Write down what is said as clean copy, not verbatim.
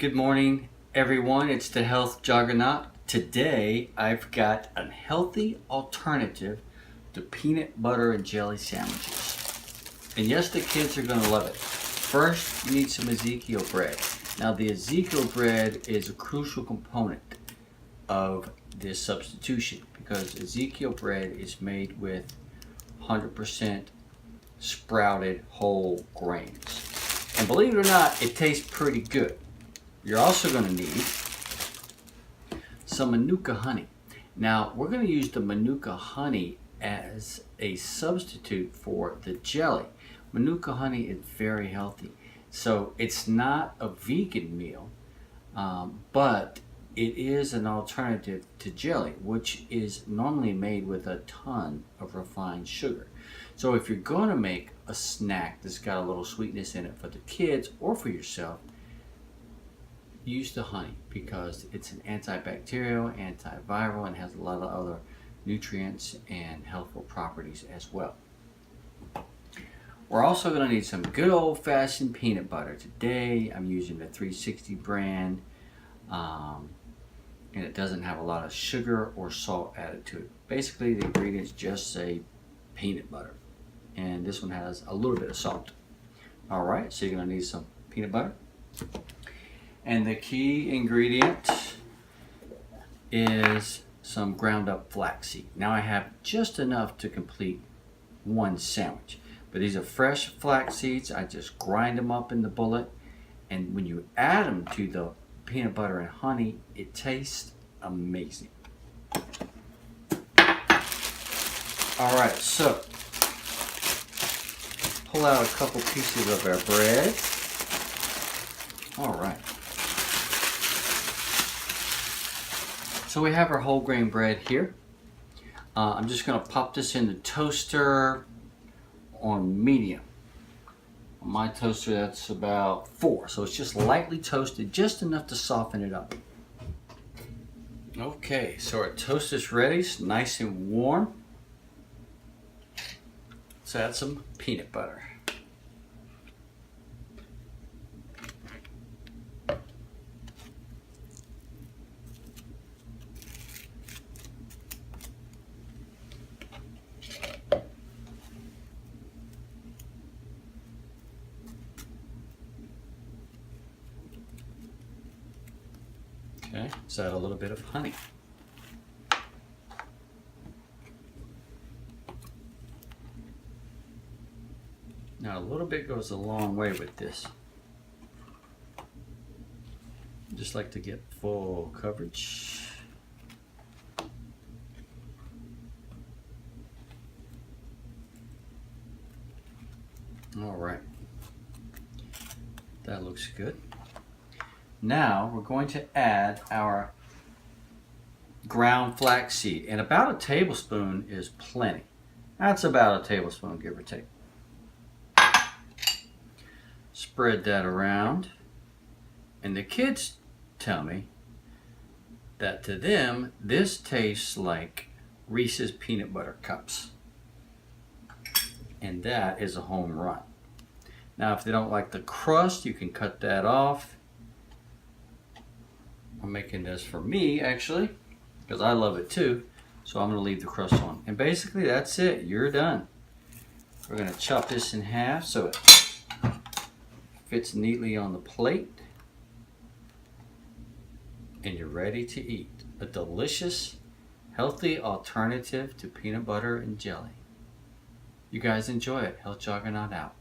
Good morning, everyone. It's the Health Juggernaut. Today, I've got a healthy alternative to peanut butter and jelly sandwiches. And yes, the kids are going to love it. First, you need some Ezekiel bread. Now, the Ezekiel bread is a crucial component of this substitution because Ezekiel bread is made with 100% sprouted whole grains. And believe it or not, it tastes pretty good. You're also going to need some Manuka honey. Now, we're going to use the Manuka honey as a substitute for the jelly. Manuka honey is very healthy. So it's not a vegan meal, but it is an alternative to jelly, which is normally made with a ton of refined sugar. So if you're going to make a snack that's got a little sweetness in it for the kids or for yourself, use the honey because it's an antibacterial, antiviral, and has a lot of other nutrients and healthful properties as well. We're also going to need some good old-fashioned peanut butter. Today I'm using the 360 brand, and it doesn't have a lot of sugar or salt added to it. Basically, the ingredients just say peanut butter, and this one has a little bit of salt. All right, so you're going to need some peanut butter. And the key ingredient is some ground up flaxseed. Now I have just enough to complete one sandwich. But these are fresh flax seeds. I just grind them up in the bullet. And when you add them to the peanut butter and honey, it tastes amazing. All right, so pull out a couple pieces of our bread. All right. So we have our whole grain bread here. I'm just going to pop this in the toaster on medium. On my toaster, that's about 4. So it's just lightly toasted, just enough to soften it up. Okay, so our toast is ready. It's nice and warm. Let's add some peanut butter. Okay, let's add a little bit of honey. Now a little bit goes a long way with this. I just like to get full coverage. All right, that looks good. Now we're going to add our ground flaxseed, and about a tablespoon is plenty. That's about a tablespoon, give or take. Spread that around, and the kids tell me that to them this tastes like Reese's peanut butter cups, and that is a home run. Now if they don't like the crust, you can cut that off. I'm making this for me, actually, because I love it too. So I'm going to leave the crust on. And basically, that's it. You're done. We're going to chop this in half so it fits neatly on the plate. And you're ready to eat. A delicious, healthy alternative to peanut butter and jelly. You guys enjoy it. Health Juggernaut out.